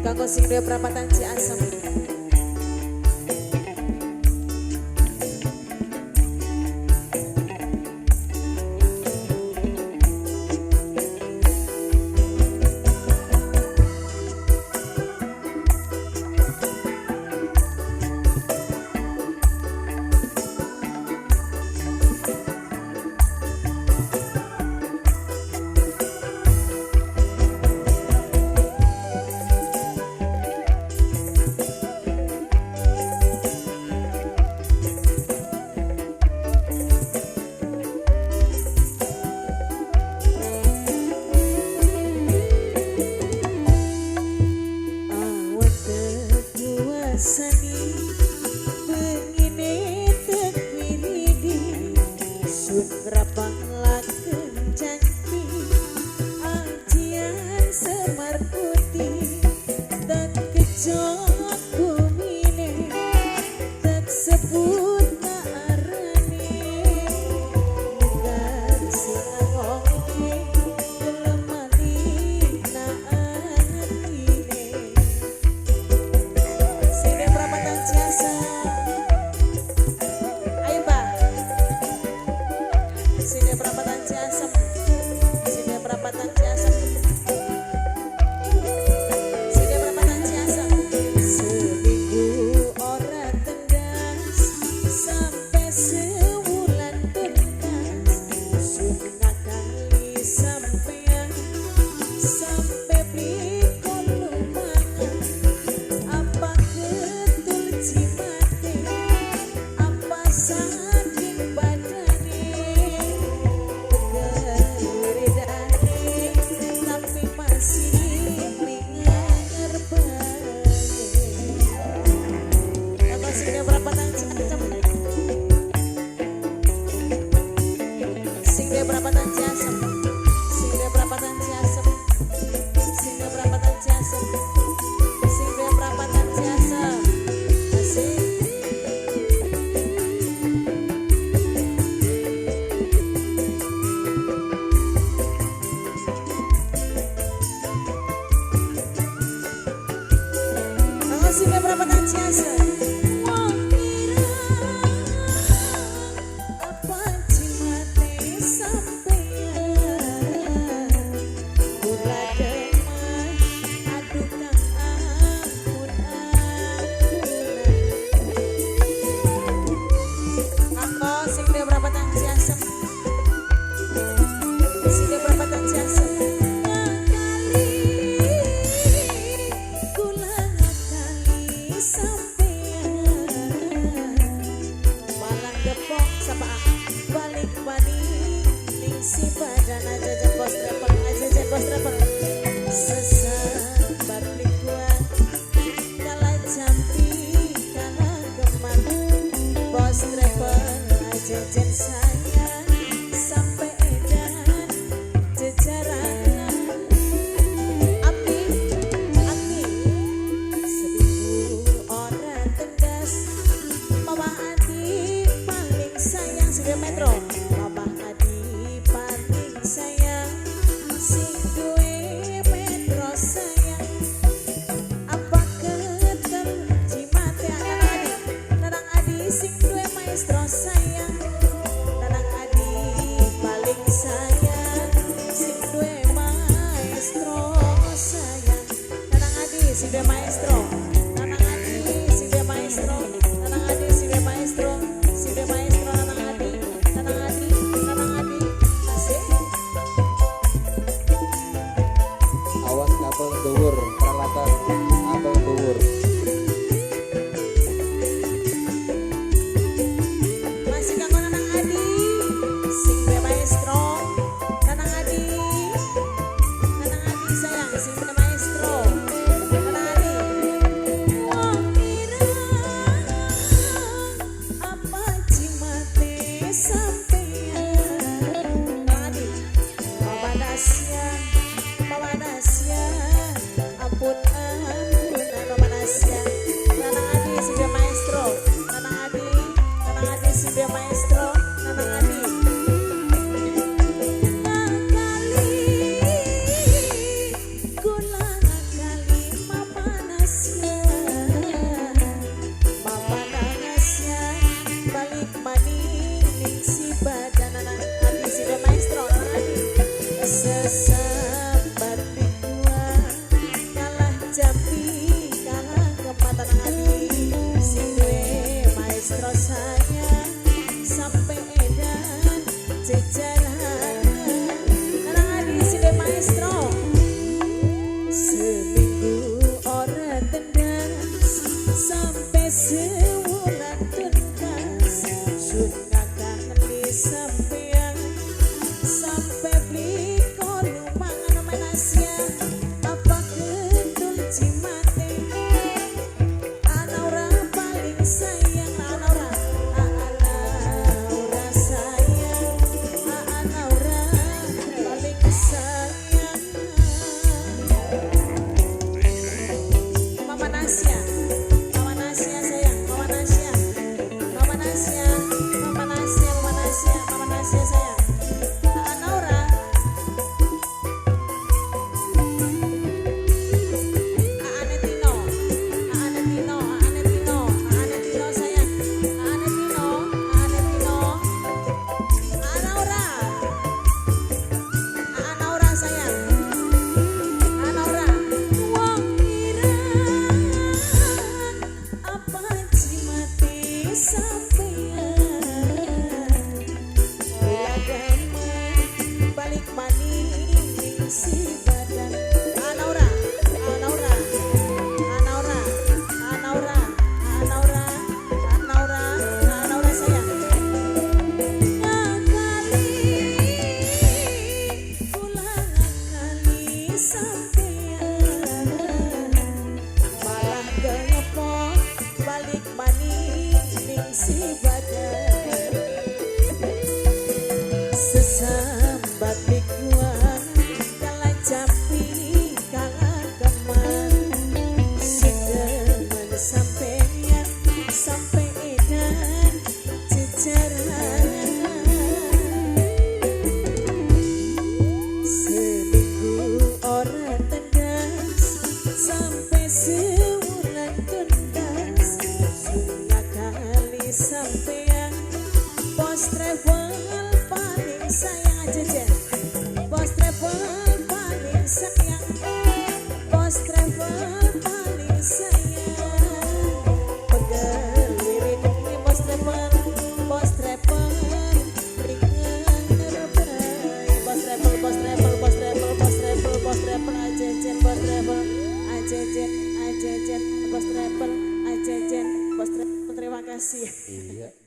Kanggo sing duwe perapatan Ciasem. Good Seminggu ora tendas sampai sewulan tuntas sun ngakali sampean sampai beli kono mangan manasya apa kedul cimate ana ora paling sayang ana ora sayang ana ora paling sayang Mama Nasya sayang Mama Nasya sayang Naura Aane Tino sayang Aane Tino Naura sayang Naura wong irang apa cimate sampean balik maning si badan Naura sayang ngakali sampean malah gelepon balik maning si badan sesambat likuan kalah jampi kalah keman sedemen sampeyan sampai edan jejaran seminggu ora tendas sampai sewulan tuntas sudah kali sampeyan pos travel paling sayang jejen pos travel paling sayang pos travel paling sayang pegel lirik di pos travel ringan ngerebai pos travel ajejen pos travel terima kasih. Iya.